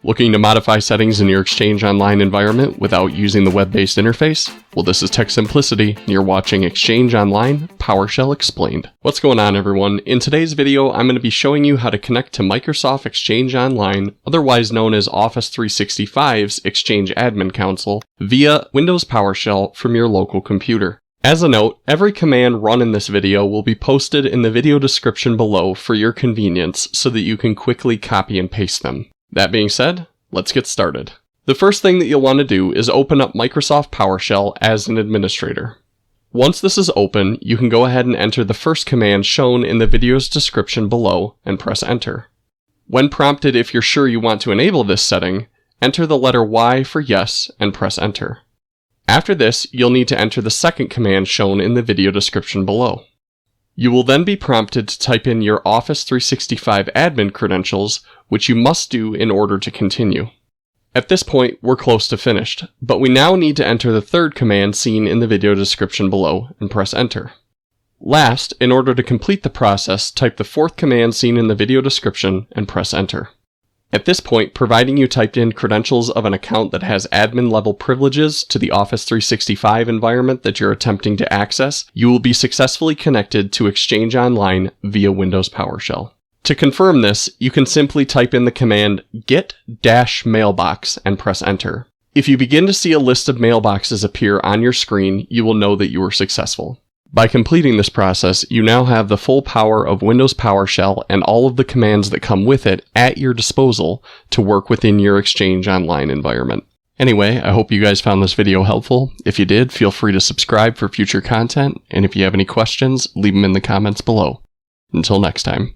Looking to modify settings in your Exchange Online environment without using the web-based interface? Well, this is tech simplicity, and you're watching Exchange Online PowerShell Explained. What's going on, everyone? In today's video, I'm going to be showing you how to connect to Microsoft Exchange Online, otherwise known as Office 365's Exchange Admin Console, via Windows PowerShell from your local computer. As a note, every command run in this video will be posted in the video description below for your convenience so that you can quickly copy and paste them. That being said, let's get started. The first thing that you'll want to do is open up Microsoft PowerShell as an administrator. Once this is open, you can go ahead and enter the first command shown in the video's description below and press enter. When prompted if you're sure you want to enable this setting, enter the letter Y for yes and press enter. After this, you'll need to enter the second command shown in the video description below. You will then be prompted to type in your Office 365 admin credentials, which you must do in order to continue. At this point, we're close to finished, but we now need to enter the third command seen in the video description below and press enter. Last, in order to complete the process, type the fourth command seen in the video description and press enter. At this point, providing you typed in credentials of an account that has admin level privileges to the Office 365 environment that you're attempting to access, you will be successfully connected to Exchange Online via Windows PowerShell. To confirm this, you can simply type in the command get-mailbox and press enter. If you begin to see a list of mailboxes appear on your screen, you will know that you were successful. By completing this process, you now have the full power of Windows PowerShell and all of the commands that come with it at your disposal to work within your Exchange Online environment. Anyway, I hope you guys found this video helpful. If you did, feel free to subscribe for future content, and if you have any questions, leave them in the comments below. Until next time.